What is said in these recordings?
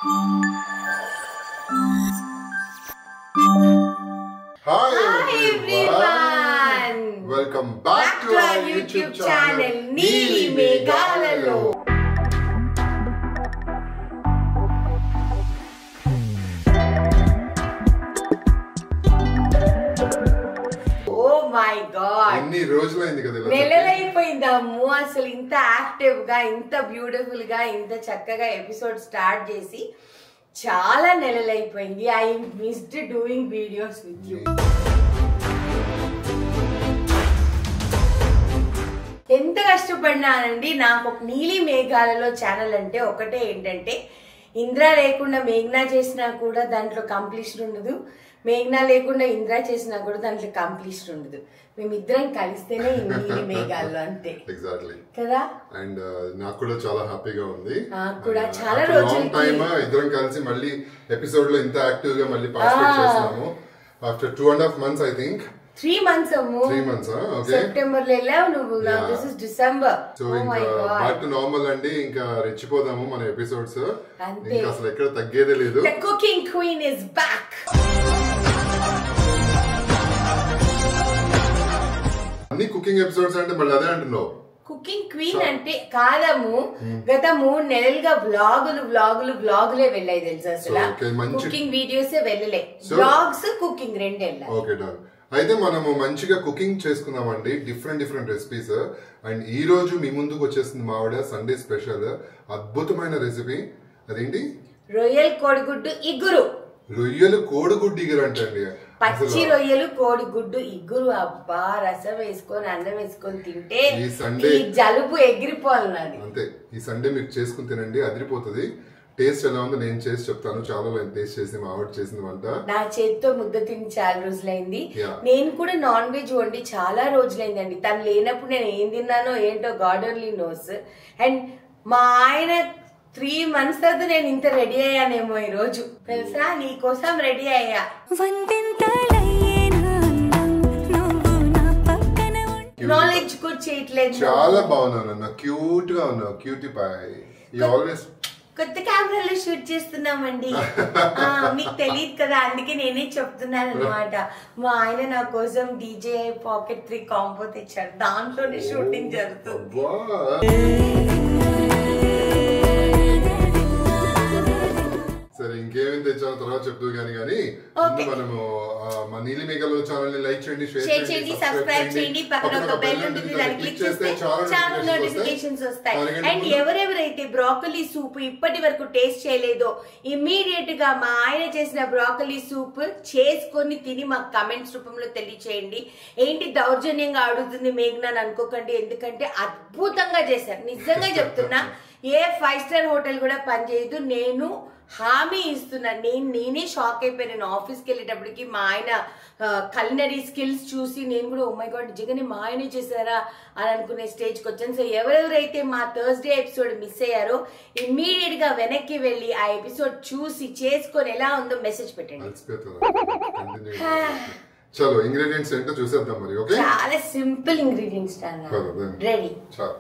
Hi everyone! Welcome back to our YouTube channel Neeli Meghalalo. Oh my god! ఎన్ని రోజులైంది కదా నెలలైపోయిందమ్ము అసలు ఇంత యాక్టివ్ గా ఇంత బ్యూటిఫుల్ గా ఇంత చక్కగా ఎపిసోడ్ స్టార్ట్ చేసి చాలా నెలలైపోయింది. I missed doing videos with you. ఎంత కష్టపడినానండి. నాకు ఒక నీలి మేఘాలలో ఛానల్ అంటే ఒకటే ఏంటంటే, ఇంద్ర లేకుండా మేఘ్నా చేసినా కూడా దాంట్లో కంప్లీషన్ ఉండదు, మేఘ్నా లేకుండా ఇంద్ర చేసినా కూడా దాంట్లో కంప్లీషన్ ఉండదు. మేమిద్దరం కలిస్తేనే నీలి మేఘాల్లో అంతే. ఎగ్జాక్ట్లీ కదా. అండ్ నాకు కూడా చాలా హ్యాపీగా ఉంది. నాకు కూడా చాలా రోజులు ఇద్దరం కలిసి మళ్ళీ ఎపిసోడ్ లో ఇంత యాక్టివ్ గా మళ్ళీ పార్టిసిపేట్ చేస్తున్నాము. After 2.5 months I think 3 months Ammu. 3 months okay. September లో వెళ్ళావు నువ్వు. This is December. సో ఇంకా బ్యాక్ టు నార్మల్ అండి. ఇంకా రెచ్చిపోదాము మన ఎపిసోడ్స్. ఇంకా అసలు ఎక్కడ తగ్గేదే లేదు. The cooking queen is back. అన్ని కుకింగ్ ఎపిసోడ్స్ అంటే మళ్ళీ అదే అంటున్నావు. కుకింగ్ క్వీన్ అంటే కాదము. గత 3 నెలలుగా వ్లాగులే వెళ్ళాయి తెలుసా. అసలు కుకింగ్ వీడియోస్ వెళ్ళలే. వ్లాగ్స్ కుకింగ్ రెండు వెళ్ళాయి. Okay done. అయితే మనము మంచిగా కుకింగ్ చేసుకుందామండి. Different recipes. అండ్ ఈ రోజు మీ ముందుకు వచ్చేసింది మావిడ సండే స్పెషల్ అద్భుతమైన రెసిపీ. అదేంటి? రొయ్యలు కోడిగుడ్డు ఇగురు. రొయ్యలు కోడిగుడ్డు ఇగురు అంటండి. పచ్చి రొయ్యలు కోడిగుడ్డు ఇగురు. అబ్బా, రసం వేసుకొని అన్నం వేసుకొని తింటే ఈ సండే జలుబు ఎగిరిపోవాలి నాది. అంతే. ఈ సండే మీకు చేసుకుని తినండి, అదిరిపోతుంది. టేస్ట్ ఎలా ఉందో నేను చేసి చెప్తాను. చాలా టేస్ట్ చేసి మా ఆవిడ చేసిన వంట. నా చేతితో ముద్ద తిని చాలా రోజులైంది. నేను కూడా నాన్ వెజ్ వండి చాలా రోజులైందండి. తను లేనప్పుడు నేను ఏం తిన్నానో ఏంటో గాడ్ ఓన్లీ నోస్. అండ్ మా ఆయన 3 months తర్వాత నేను ఇంత రెడీ అయ్యానేమో ఈ రోజు తెలుసా. నీ కోసం రెడీ అయ్యా. నాలెడ్జ్ కూడా చేయట్లేదు. చాలా బాగున్నాను. క్యూట్ గా ఉన్నావు. Cutie Pai. యు ఆల్వేస్ కొత్త కెమెరాలో షూట్ చేస్తున్నామండి. మీకు తెలియదు కదా, అందుకే నేనే చెప్తున్నాను అనమాట. మా ఆయన నా కోసం DJI Pocket 3 కాంబో తెచ్చారు. దాంట్లోనే షూటింగ్ జరుగుతుంది. సరే, ఇంకేమేమి తెచ్చానో తర్వాత చెప్తూ కానీ మనము మా నీలి మేఘాలో ఛానల్ ని లైక్ చేయండి, షేర్ చేయండి, సబ్స్క్రైబ్ చేయండి. పక్కన ఒక బెల్ ఉంటుంది, దాన్ని క్లిక్ చేస్తే చాలా నోటిఫికేషన్స్ వస్తాయి. అండ్ ఎవరెవరైతే బ్రోకలీ సూప్ ఇప్పటి వరకు టేస్ట్ చేయలేదో ఇమ్మీడియట్ గా మా ఆయన చేసిన బ్రోకలీ సూప్ చేసుకొని తిని మాకు కమెంట్స్ రూపంలో తెలియచేయండి. ఏంటి దౌర్జన్యంగా అడుగుతుంది మేఘ్నా అనుకోకండి, ఎందుకంటే అద్భుతంగా చేశారు. నిజంగా చెప్తున్నా, ఏ 5 star హోటల్ కూడా పనిచేయదు. నేను హామీ ఇస్తున్నా. నేనే షాక్ అయిపోయాను. ఆఫీస్కి వెళ్ళేటప్పటికి మా ఆయన కల్నరీ స్కిల్స్ చూసి నేను కూడా ఓ మై గాడ్ నిజంగానే మా ఆయనే చేశారా అని అనుకునే స్టేజ్కి వచ్చాను. సో ఎవరెవరైతే మా థర్స్డే ఎపిసోడ్ మిస్ అయ్యారో ఇమ్మీడియట్ గా వెనక్కి వెళ్ళి ఆ ఎపిసోడ్ చూసి చేసుకొని ఎలా ఉందో మెసేజ్ పెట్టండి. చలో ఇంగ్రీడియంట్స్ ఏంటో చూసేద్దాం మరి. ఓకే, చాలా సింపుల్ ఇంగ్రీడియంట్స్ రెడీ.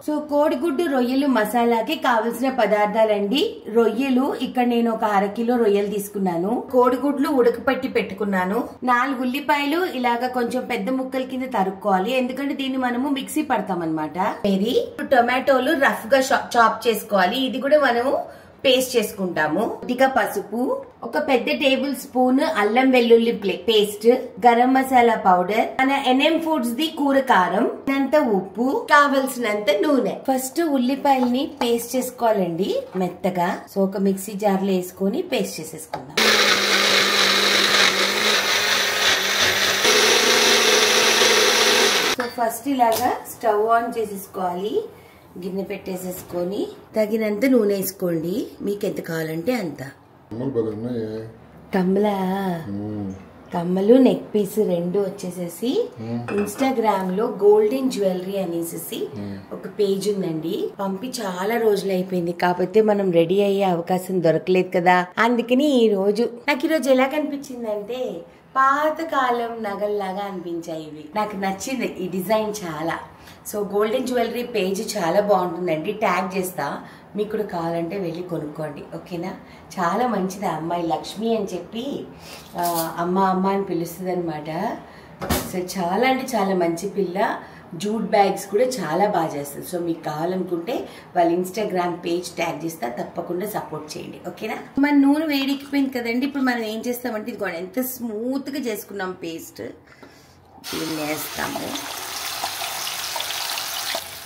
సో కోడిగుడ్డు రొయ్యలు మసాలాకి కావలసిన పదార్థాలండి. రొయ్యలు ఇక్కడ నేను ఒక 1/2 కిలో రొయ్యలు తీసుకున్నాను. కోడిగుడ్లు ఉడకపెట్టి పెట్టుకున్నాను. 4 ఉల్లిపాయలు ఇలాగా కొంచెం పెద్ద ముక్కల కింద తరుక్కోవాలి, ఎందుకంటే దీన్ని మనము మిక్సీ పడతాం అనమాట. ఇది టొమాటోలు రఫ్ గా చాప్ చేసుకోవాలి. ఇది కూడా మనము పేస్ట్ చేసుకుంటాము. కొద్దిగా పసుపు, ఒక పెద్ద టేబుల్ స్పూన్ అల్లం వెల్లుల్లి పేస్ట్, గరం మసాలా పౌడర్, మన NM ఫుడ్స్ ది కూర కారం, అంత ఉప్పు, కావలసినంత నూనె. ఫస్ట్ ఉల్లిపాయల్ని పేస్ట్ చేసుకోవాలండి మెత్తగా. సో ఒక మిక్సీ జార్ లో వేసుకొని పేస్ట్ చేసేసుకుందాం. సో ఫస్ట్ ఇలాగా స్టవ్ ఆన్ చేసేసుకోవాలి. గిన్నె పెట్టేసేసుకొని తగినంత నూనె వేసుకోండి, మీకు ఎంత కావాలంటే అంత. కమ్మలు నెక్ పీస్ 2 వచ్చేసేసి ఇన్స్టాగ్రామ్ లో గోల్డెన్ జ్యువెలరీ అనేసి ఒక పేజ్ ఉందండి. పంపి చాలా రోజులు అయిపోయింది, కాకపోతే మనం రెడీ అయ్యే అవకాశం దొరకలేదు కదా. అందుకని నాకు ఈ రోజు ఎలా కనిపించిందంటే పాతకాలం నగల్లాగా అనిపించాయి ఇవి. నాకు నచ్చింది ఈ డిజైన్ చాలా. సో గోల్డెన్ జ్యువెలరీ పేజ్ చాలా బాగుంటుందండి, ట్యాగ్ చేస్తా, మీకు కూడా కావాలంటే వెళ్ళి కొనుక్కోండి, ఓకేనా. చాలా మంచిది ఆ అమ్మాయి, లక్ష్మి అని చెప్పి అమ్మ అమ్మ అని పిలుస్తుంది అనమాట. సో చాలా అంటే చాలా మంచి పిల్ల. జూట్ బ్యాగ్స్ కూడా చాలా బాగా చేస్తుంది. సో మీకు కావాలనుకుంటే వాళ్ళ ఇన్స్టాగ్రామ్ పేజ్ ట్యాగ్ చేస్తా, తప్పకుండా సపోర్ట్ చేయండి, ఓకేనా. మన నూనె వేడెక్కిపోయింది కదండి. ఇప్పుడు మనం ఏం చేస్తామంటే ఇది కూడా ఎంత స్మూత్గా చేసుకున్నాం పేస్ట్, దీన్ని వేస్తాము.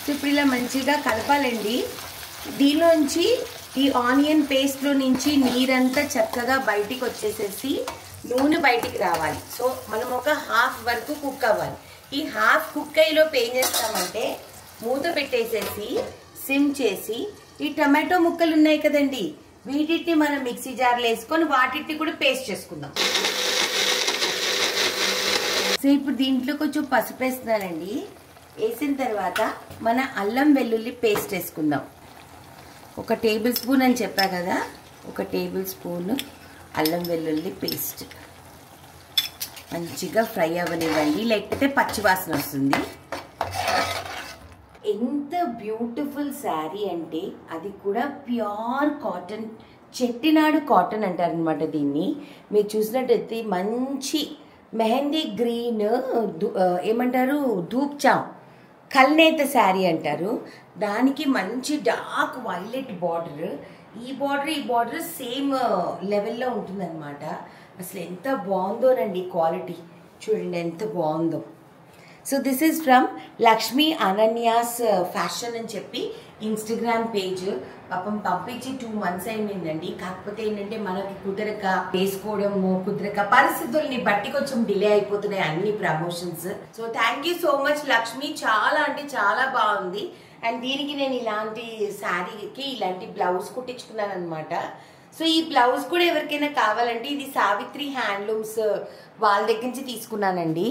సో ఇప్పుడు ఇలా మంచిగా కలపాలండి. దీనిలోంచి ఈ ఆనియన్ పేస్ట్లో నుంచి నీరంతా చక్కగా బయటికి వచ్చేసేసి నూనె బయటికి రావాలి. సో మనం ఒక హాఫ్ వరకు కుక్ అవ్వాలి. ఈ హాఫ్ కుక్ అయ్యేలోపు ఏం చేస్తామంటే మూత పెట్టేసేసి సిమ్ చేసి ఈ టమాటో ముక్కలు ఉన్నాయి కదండి, వీటిని మనం మిక్సీ జార్లో వేసుకొని వాటిని కూడా పేస్ట్ చేసుకుందాం. సో ఇప్పుడు దీంట్లో కొంచెం పసుపు వేస్తున్నానండి. వేసిన తర్వాత మన అల్లం వెల్లుల్లి పేస్ట్ వేసుకుందాం. 1 టేబుల్ స్పూన్ అని చెప్పా కదా, 1 టేబుల్ స్పూన్ అల్లం వెల్లుల్లి పేస్ట్ మంచిగా ఫ్రై అవ్వనివ్వండి, లేకపోతే పచ్చివాసన వస్తుంది. ఎంత బ్యూటిఫుల్ శారీ అంటే అది కూడా ప్యూర్ కాటన్, చెట్టినాడు కాటన్ అంటారు అనమాట దీన్ని. మీరు చూసినట్టయితే మంచి మెహందీ గ్రీన్ ఏమంటారు ధూప్చాం కల్నేత శారీ అంటారు. దానికి మంచి డార్క్ వైలెట్ బార్డర్, ఈ బార్డర్ సేమ్ లెవెల్లో ఉంటుందన్నమాట. అసలు ఎంత బాగుందోనండి క్వాలిటీ, చూడండి ఎంత బాగుందో. So this is from Lakshmi Ananias fashion అని చెప్పి ఇన్స్టాగ్రామ్ పేజ్. పాపం పంపించి 2 months అయిందండి. కాకపోతే ఏంటంటే మనకి కుదరక వేసుకోవడము, కుదరక పరిస్థితుల్ని బట్టి కొంచెం డిలే అయిపోతున్నాయి అన్ని promotions. So thank you so much Lakshmi, చాలా అంటే చాలా బాగుంది. అండ్ దీనికి నేను ఇలాంటి శారీకి ఇలాంటి బ్లౌజ్ కుట్టించుకున్నాను అనమాట. సో ఈ బ్లౌజ్ కూడా ఎవరికైనా కావాలంటే ఇది సావిత్రి హ్యాండ్లూమ్స్ వాళ్ళ దగ్గర నుంచి తీసుకున్నానండి,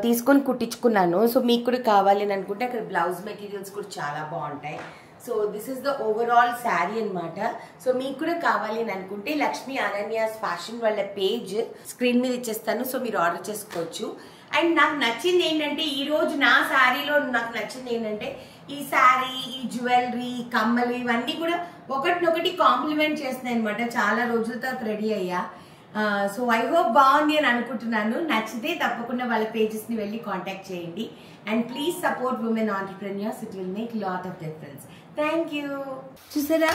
తీసుకొని కుట్టించుకున్నాను. సో మీకు కూడా కావాలి అని అనుకుంటే అక్కడ బ్లౌజ్ మెటీరియల్స్ కూడా చాలా బాగుంటాయి. So this is the overall sari అనమాట. సో మీకు కూడా కావాలి అని అనుకుంటే లక్ష్మీ అనన్యాస్ ఫ్యాషన్ వాళ్ళ పేజ్ స్క్రీన్ మీద ఇచ్చేస్తాను, సో మీరు ఆర్డర్ చేసుకోవచ్చు. అండ్ నాకు నచ్చింది ఏంటంటే ఈరోజు నా శారీలో నాకు నచ్చింది ఏంటంటే ఈ శారీ, ఈ జ్యువెలరీ, కమ్మలు ఇవన్నీ కూడా ఒకటినొకటి కాంప్లిమెంట్ చేస్తున్నాయి అనమాట. చాలా రోజుల తర్వాత రెడీ అయ్యా. సో ఐ హోప్ బాగుంది అని అనుకుంటున్నాను. నచ్చితే తప్పకుండా వాళ్ళ పేజెస్ని వెళ్ళి కాంటాక్ట్ చేయండి. And please support women entrepreneurs, it will make lot of difference. Thank you. చూసారా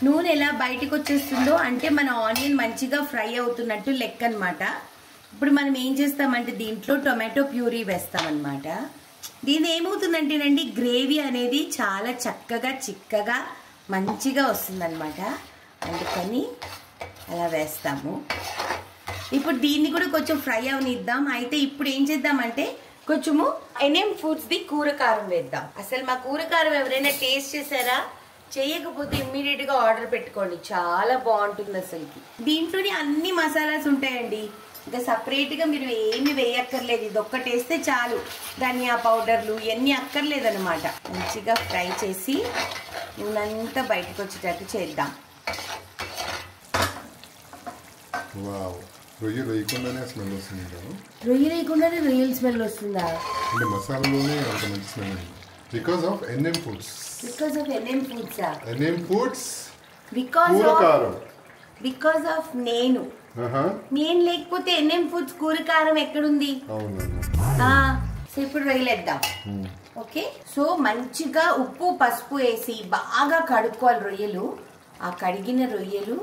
నూనె ఎలా బయటకు వచ్చేస్తుందో, అంటే మన ఆనియన్ మంచిగా ఫ్రై అవుతున్నట్టు లెక్క అనమాట. ఇప్పుడు మనం ఏం చేస్తామంటే దీంట్లో టొమాటో ప్యూరీ వేస్తామన్నమాట. దీని ఏమవుతుందంటేనండి గ్రేవీ అనేది చాలా చక్కగా చిక్కగా మంచిగా వస్తుందన్నమాట, అందుకని అలా వేస్తాము. ఇప్పుడు దీన్ని కూడా కొంచెం ఫ్రై అవనిద్దాం. అయితే ఇప్పుడు ఏం చేద్దామంటే కొంచెము ఎన్ఎం ఫుడ్స్ది కూరకారం వేద్దాం. అసలు మా కూరకారం ఎవరైనా టేస్ట్ చేశారా? చేయకపోతే ఇమ్మీడియట్గా ఆర్డర్ పెట్టుకోండి, చాలా బాగుంటుంది అసలుకి. దీంట్లోనే అన్ని మసాలాస్ ఉంటాయండి, ఇంకా సపరేట్గా మీరు ఏమి వేయక్కర్లేదు, ఇది ఒక్కటి వేస్తే చాలు. ధనియా పౌడర్లు ఇవన్నీ అక్కర్లేదన్నమాట. మంచిగా ఫ్రై చేసి నూనెంతా బయటకు వచ్చేటట్టు చేద్దాం. రొయ్యలు వేయకుండానే స్మెల్ వస్తుంది కదా? రొయ్యలు వేయకుండానే రొయ్యల స్మెల్ వస్తుందా? అంటే మసాలాలోనే అంత మంచి smell because of N M foods. Because of N M foods. N M foods because of నేను లేకపోతే ఎన్ఎం ఫుడ్స్ కూరకారం ఎక్కడుంది? సో ఇప్పుడు రొయ్యలేద్దాం. ఓకే, సో మంచిగా ఉప్పు పసుపు వేసి బాగా కడుక్కోవాలి రొయ్యలు. ఆ కడిగిన రొయ్యలు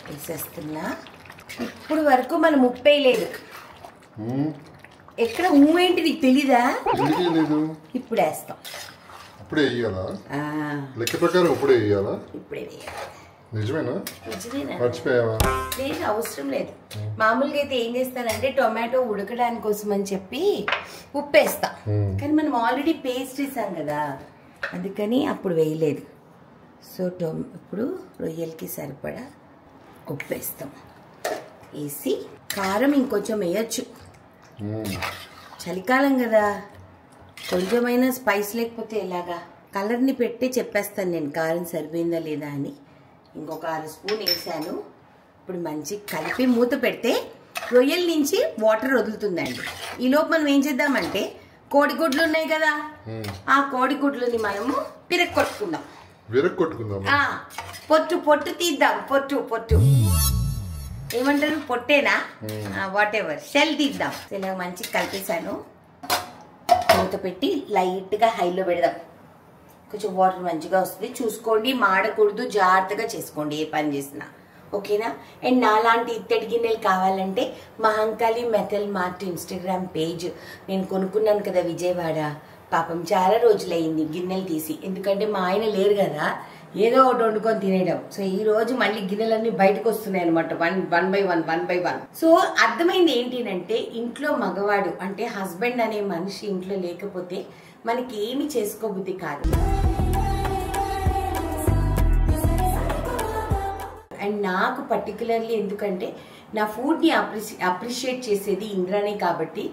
వేసేస్తున్నా. ఇప్పుడు వరకు మనం ఉప్పు వేయలేదు. ఎక్కడ ఏంటి నీకు తెలీదా? ఇప్పుడు వేస్తాం. ఇప్పుడే వేయాలా? లెక్క ప్రకారం ఇప్పుడే వేయాలా? ఇప్పుడే వేయాలి. నిజమేనా? నిజమేనా? మర్చిపోయావా? లేదు, అవసరం లేదు. మామూలుగా అయితే ఏం చేస్తానంటే టొమాటో ఉడకడానికి కోసం అని చెప్పి ఉప్పు వేస్తా, కానీ మనం ఆల్రెడీ పేస్ట్ వేసాం కదా, అందుకని అప్పుడు వేయలేదు. సో ఇప్పుడు రొయ్యలకి సరిపడా ఉప్పు వేస్తాం. వేసి కారం ఇంకొంచెం వేయచ్చు, చలికాలం కదా, కొంచెమైనా స్పైస్ లేకపోతే ఎలాగా. కలర్ని పెట్టి చెప్పేస్తాను నేను కారం సరిపోయిందా లేదా అని. ఇంకొక 1 స్పూన్ వేసాను. ఇప్పుడు మంచి కలిపి మూత పెడితే రొయ్యల నుంచి వాటర్ వదులుతుందండి. ఈలోపు మనం ఏం చేద్దామంటే కోడిగుడ్లు ఉన్నాయి కదా, ఆ కోడిగుడ్లని మనము విరక్కొట్టుకుందాం. పొట్టు తీద్దాం. పొట్టు ఏమంటారు, పొట్టేనా, వాట్ ఎవర్, షెల్ తీద్దాం. ఇలా మంచిగా కలిపేసాను. మూత పెట్టి లైట్ గా హైలో పెడదాం. కొంచెం వాటర్ మంచిగా వస్తుంది. చూసుకోండి, మాడకూడదు, జాగ్రత్తగా చేసుకోండి ఏ పని చేసినా, ఓకేనా. అండ్ నాలాంటి ఇత్తడి గిన్నెలు కావాలంటే Mahankali metal mart Instagram page నేను కొనుక్కున్నాను కదా విజయవాడ. పాపం చాలా రోజులైంది గిన్నెలు తీసి, ఎందుకంటే మా ఆయన లేరు కదా, ఏదో ఒకటి వండుకొని తినేయడం. సో ఈ రోజు మళ్ళీ గిన్నెలన్నీ బయటకు వస్తున్నాయి అనమాట, వన్ బై వన్. సో అర్థమైంది ఏంటంటే, ఇంట్లో మగవాడు అంటే హస్బెండ్ అనే మనిషి ఇంట్లో లేకపోతే మనకి ఏమి చేసుకోబుద్ధి కాదు. అండ్ నాకు పర్టికులర్లీ ఎందుకంటే నా ఫుడ్ని అప్రిషియేట్ చేసేది ఇంద్రానే కాబట్టి,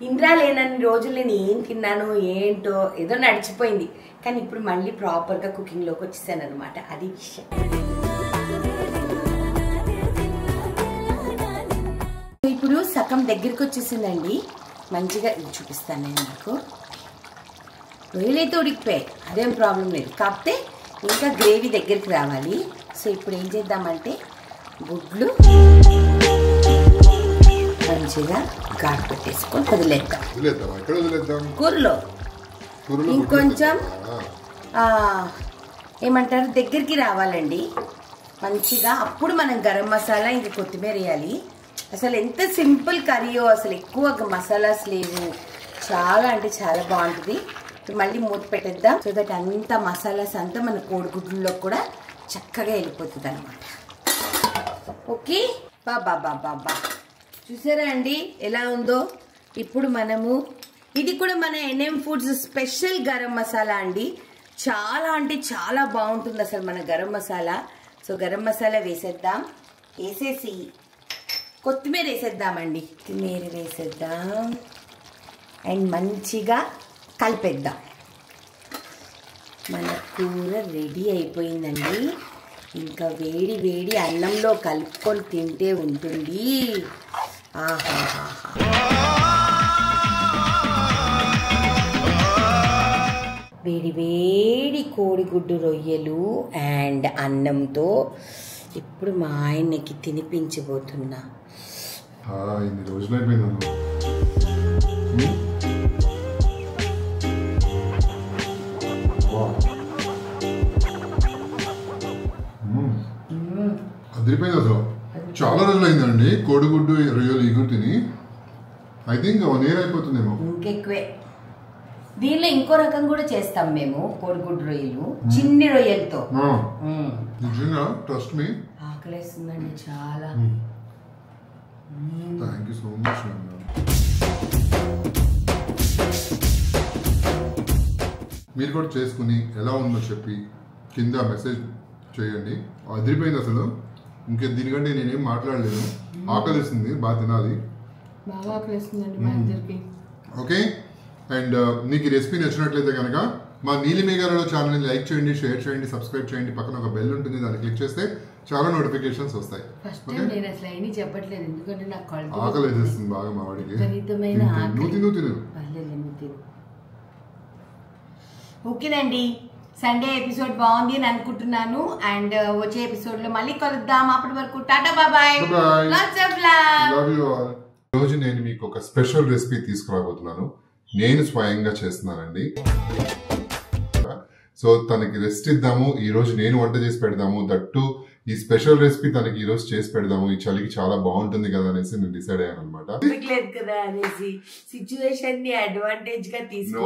ఇంద్రా లేనన్ని రోజులు నేను ఏం తిన్నాను ఏంటో ఏదో నడిచిపోయింది. కానీ ఇప్పుడు మళ్ళీ ప్రాపర్గా కుకింగ్లోకి వచ్చేసాను అనమాట, అది విషయం. ఇప్పుడు సగం దగ్గరికి వచ్చేసిందండి, మంచిగా చూపిస్తాను నేను మీకు. రొయ్యలైతే ఉడికిపోయాయి, అదేం ప్రాబ్లం లేదు, కాకపోతే ఇంకా గ్రేవీ దగ్గరికి రావాలి. సో ఇప్పుడు ఏం చేద్దామంటే గుడ్లు మంచిగా ఘాటు పెట్టేసుకొని వదిలేద్దాం. కూరలో ఇంకొంచెం ఏమంటారు దగ్గరికి రావాలండి మంచిగా. అప్పుడు మనం గరం మసాలా ఇంకా కొత్తిమీర వేయాలి. అసలు ఎంత సింపుల్ కర్రీయో, అసలు ఎక్కువ మసాలాస్ లేవు, చాలా అంటే చాలా బాగుంటుంది. మళ్ళీ మూత పెట్టేద్దాం, సో దట్ అంత మసాలాస్ అంతా మన కోడిగుడ్లలో కూడా చక్కగా వెళ్ళిపోతుంది అనమాట. ఓకే, బాబా చూసారా అండి ఎలా ఉందో. ఇప్పుడు మనము ఇది కూడా మన N M foods special garam masala అండి, చాలా అంటే చాలా బాగుంటుంది అసలు మన గరం మసాలా. సో గరం మసాలా వేసేద్దాం, వేసేసి కొత్తిమీర వేసేద్దామండి, కొత్తిమీర వేసేద్దాం అండ్ మంచిగా కలిపేద్దాం. మన కూర రెడీ అయిపోయిందండి. ఇంకా వేడి వేడి అన్నంలో కలుపుకొని తింటే ఉంటుంది. ఆహా, వేడి వేడి కోడిగుడ్డు రొయ్యలు అండ్ అన్నంతో ఇప్పుడు మా ఆయనకి తినిపించబోతున్నా. అదిరిపోయింది అసలు, చాలా రోజులు అయిందండి కోడిగుడ్డు రొయ్యలు ఇగురు తిని. ఐ థింక్ 1 year అయిపోతుందేమో, ఇంకెక్కువే. దీనిలో ఇంకో రకం కూడా చేస్తాం మేము, కోడిగుడ్డు రొయ్యలు చిన్ని రొయ్యలతో. ట్రస్ట్ మీ, ఆకలేస్తుందండి చాలా. Thank you so much. మీరు కూడా చేసుకుని ఎలా ఉందో చెప్పి కింద మెసేజ్ చేయండి. అదిరిపోయింది అసలు, ఇంకా దీనికంటే నేనేం మాట్లాడలేను. ఆకలిస్తుంది, బాగా తినాలి, బాగా ఆకలిస్తుందండి మా ఇద్దరికి. ఓకే, అండ్ మీకు ఈ రెసిపీ నచ్చినట్లయితే కనుక మా నీలిమేఘాలలో ఛానల్ని లైక్ చేయండి, షేర్ చేయండి, సబ్స్క్రైబ్ చేయండి. పక్కన ఒక బెల్ ఉంటుంది, దాన్ని క్లిక్ చేస్తే చాలా నోటిఫికేషన్స్ వస్తాయి. ఆకలి వేసేస్తుంది బాగా మా వాడికి. ఓకేనండి, సండే ఎపిసోడ్ బాగుంది అని అనుకుంటున్నాను. అండ్ వచ్చే ఎపిసోడ్ లో మళ్ళీ కలుద్దాం. అప్పటి వరకు tata bye, lots of love. ఈ రోజు నేను మీకు ఒక స్పెషల్ రెసిపీ తీసుకురాబోతున్నాను. నేను స్వయంగా చేస్తున్నానండి. సో తనకి రెస్ట్ ఇద్దాము, ఈ రోజు నేను వంట చేసి పెడదాము. దట్టు ఈ స్పెషల్ రెసిపీ తనకి ఈ రోజు చేసి పెడదాము, ఈ చలికి చాలా బాగుంటుంది కదా అనేసి నేను డిసైడ్ అయ్యాను అనమాట. సిచ్యువేషన్ ని అడ్వాంటేజ్ గా తీసుకో.